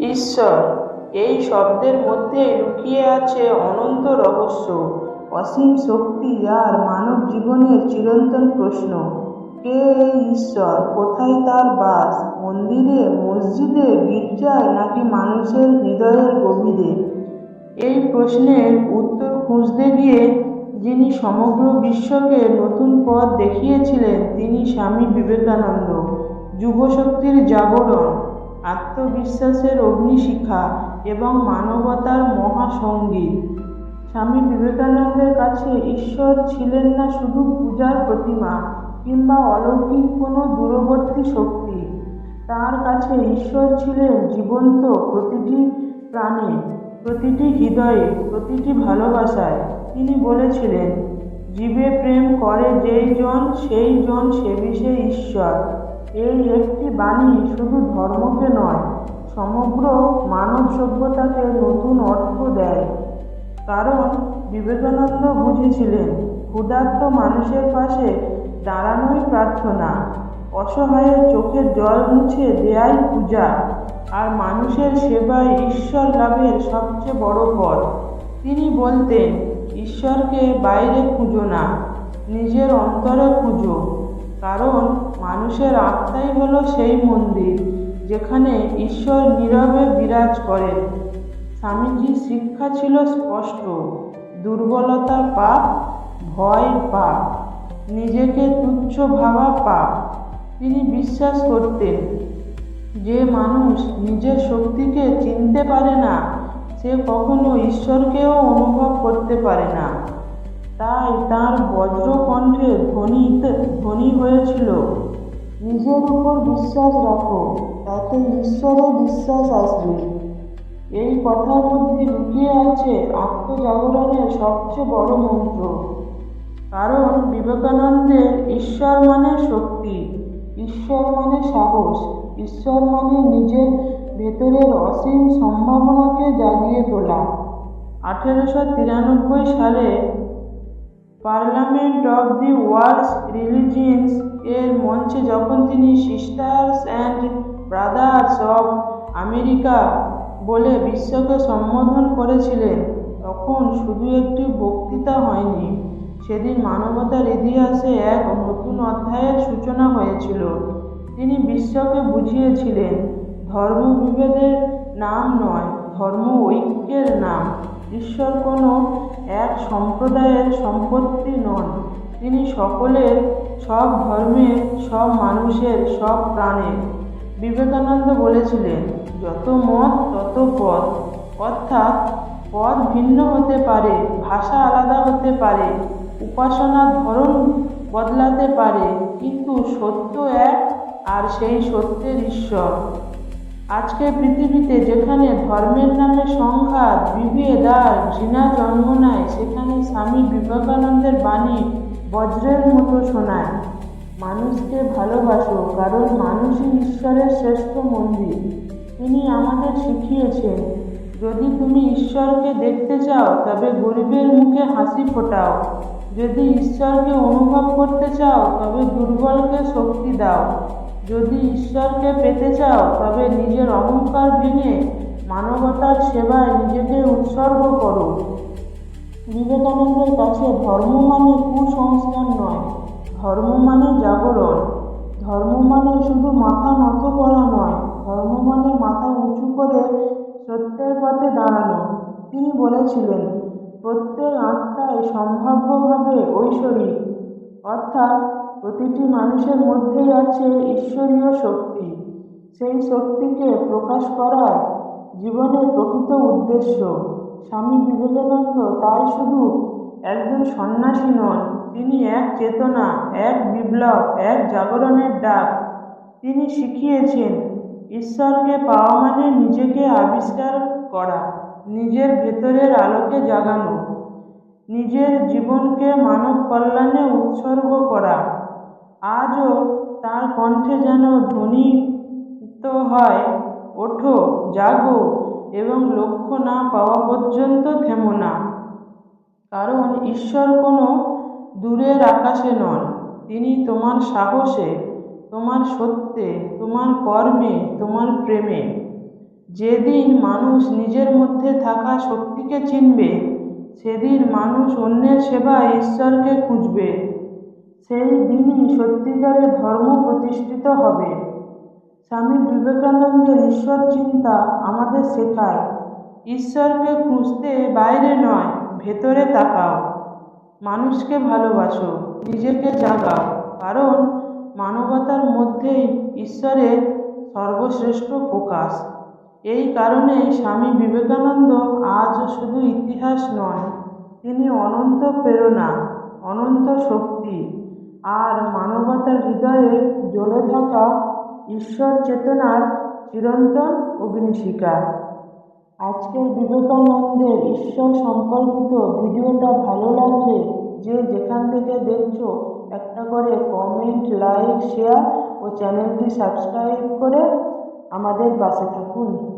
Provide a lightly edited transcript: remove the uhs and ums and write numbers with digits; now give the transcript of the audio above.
ঈশ্বর, এই শব্দের মধ্যে লুকিয়ে আছে অনন্ত রহস্য, অসীম শক্তি আর মানব জীবনের চিরন্তন প্রশ্ন। কে এই ঈশ্বর? কোথায় তার বাস? মন্দিরে, মসজিদে, গির্জায়, নাকি মানুষের হৃদয়ের গভীরে? এই প্রশ্নের উত্তর খুঁজতে গিয়ে যিনি সমগ্র বিশ্বকে নতুন পথ দেখিয়েছিলেন তিনি স্বামী বিবেকানন্দ। যুবশক্তির জাগরণ, আত্মবিশ্বাসের অগ্নিশিখা এবং মানবতার মহাসঙ্গীত। স্বামী বিবেকানন্দের কাছে ঈশ্বর ছিলেন না শুধু পূজার প্রতিমা কিংবা অলৌকিক কোনো দূরবর্তী শক্তি। তার কাছে ঈশ্বর ছিলেন জীবন্ত, প্রতিটি প্রাণে, প্রতিটি হৃদয়ে, প্রতিটি ভালোবাসায়। তিনি বলেছিলেন, জীবে প্রেম করে যেই জন সেই জন সেবিষে ঈশ্বর। এই একটি বাণী শুধু ধর্মকে নয়, সমগ্র মানব সভ্যতাকে নতুন অর্থ দেয়। কারণ বিবেকানন্দ বুঝেছিলেন, ক্ষুধার্ত মানুষের পাশে দাঁড়ানোই প্রার্থনা, অসহায়ের চোখের জল মুছে দেয়াই পূজা, আর মানুষের সেবায় ঈশ্বর লাভের সবচেয়ে বড় পথ। তিনি বলতেন, ঈশ্বরকে বাইরে খুঁজো না, নিজের অন্তরে খুঁজো, কারণ মানুষের আত্মাই হলো সেই মন্দির যেখানে ঈশ্বর নীরবে বিরাজ করেন। স্বামীজির শিক্ষা ছিল স্পষ্ট, দুর্বলতা পাপ, ভয় পাপ, নিজেকে তুচ্ছ ভাবা পাপ। তিনি বিশ্বাস করতেন, যে মানুষ নিজের শক্তিকে চিনতে পারে না সে কখনো ঈশ্বরকেও অনুভব করতে পারে না। তাই তাঁর বজ্রকণ্ঠে ধ্বনি হয়েছিল, নিজের উপর বিশ্বাস রাখো, তাতে ঈশ্বরে বিশ্বাস আসবে। এই কথার মধ্যে লুকিয়ে আছে আত্মজাগরণের সবচেয়ে বড় মন্ত্র। কারণ বিবেকানন্দের ঈশ্বর মানে শক্তি, ঈশ্বর মানে সাহস, ঈশ্বর মানে নিজের ভেতরের অসীম সম্ভাবনাকে জাগিয়ে তোলা। 1893 সালে Parliament of the World's Religions এর মঞ্চে যখন তিনি sisters and brothers of America বলে বিশ্বকে সম্বোধন করেছিলেন, তখন শুধু একটি বক্তৃতা হয়নি, সেদিন মানবতার ইতিহাসে এক নতুন অধ্যায়ের সূচনা হয়েছিল। তিনি বিশ্বকে বুঝিয়েছিলেন, ধর্ম বিভেদের নাম নয়, ধর্ম ঐক্যের নাম। ঈশ্বর কোনো এক সম্প্রদায়ের সম্পত্তি নন, তিনি সকলের, সব ধর্মের, সব মানুষের, সব প্রাণের। বিবেকানন্দ বলেছিলেন, যত মত তত পথ, অর্থাৎ পথ ভিন্ন হতে পারে, ভাষা আলাদা হতে পারে, উপাসনার ধরন বদলাতে পারে, কিন্তু সত্য এক, আর সেই সত্যের ঈশ্বর। আজকের পৃথিবীতে যেখানে ধর্মের নামে সংঘাত, বিভেদ আর ঘৃণা জন্ম নেয়, সেখানে স্বামী বিবেকানন্দের বাণী বজ্রের মতো শোনায়, মানুষকে ভালোবাসো, কারণ মানুষই ঈশ্বরের শ্রেষ্ঠ মন্দির। তিনি আমাদের শিখিয়েছেন, যদি তুমি ঈশ্বরকে দেখতে চাও তবে গরিবের মুখে হাসি ফোটাও, যদি ঈশ্বরকে অনুভব করতে চাও তবে দুর্বলকে শক্তি দাও, যদি ঈশ্বরকে পেতে চাও তবে নিজের অহংকার ভেঙে মানবতার সেবায় নিজেকে উৎসর্গ করো। বিবেকানন্দের কাছে ধর্ম মানে কুসংস্কার নয়, ধর্ম মানে জাগরণ। ধর্ম মানে শুধু মাথা নত করা নয়, ধর্ম মানে মাথা উঁচু করে সত্যের পথে দাঁড়ানো। তিনি বলেছিলেন, প্রত্যেক আত্মাই সম্ভাব্যভাবে ঐশ্বরিক, অর্থাৎ প্রতিটি মানুষের মধ্যেই আছে ঈশ্বরীয় শক্তি। সেই শক্তিকে প্রকাশ করাই জীবনের প্রকৃত উদ্দেশ্য। স্বামী বিবেকানন্দ তাই শুধু একজন সন্ন্যাসী নন, তিনি এক চেতনা, এক বিপ্লব, এক জাগরণের ডাক। তিনি শিখিয়েছেন, ঈশ্বরকে পাওয়া মানে নিজেকে আবিষ্কার করা, নিজের ভেতরের আলোকে জাগানো, নিজের জীবনকে মানব কল্যাণে উৎসর্গ করা। আজও তার কণ্ঠে যেন ধ্বনিত হয়, ওঠো, জাগো, এবং লক্ষ্য না পাওয়া পর্যন্ত থেমো না। কারণ ঈশ্বর কোনো দূরের আকাশে নন, তিনি তোমার সাহসে, তোমার সত্যে, তোমার কর্মে, তোমার প্রেমে। যেদিন মানুষ নিজের মধ্যে থাকা শক্তিকে চিনবে, সেদিন মানুষ অন্যের সেবায় ঈশ্বরকে খুঁজবে। সেই দিনই সত্যিকারের ধর্ম প্রতিষ্ঠিত হবে। স্বামী বিবেকানন্দের ঈশ্বর চিন্তা আমাদের শেখায়, ঈশ্বরকে খুঁজতে বাইরে নয়, ভেতরে তাকাও। মানুষকে ভালোবাসো, নিজেকে জাগাও, কারণ মানবতার মধ্যেই ঈশ্বরের সর্বশ্রেষ্ঠ প্রকাশ। এই কারণেই স্বামী বিবেকানন্দ আজ শুধু ইতিহাস নন, তিনি অনন্ত প্রেরণা, অনন্ত শক্তি আর মানবতার হৃদয়ে জ্বলে থাকা ঈশ্বর চেতনার চিরন্তন অগ্নিশিখা। আজকের বিবেকানন্দের ঈশ্বর সম্পর্কিত ভিডিওটা ভালো লাগলে যে যেখান থেকে দেখছো একটা করে কমেন্ট, লাইক, শেয়ার ও চ্যানেলটি সাবস্ক্রাইব করে আমাদের পাশে থাকুন।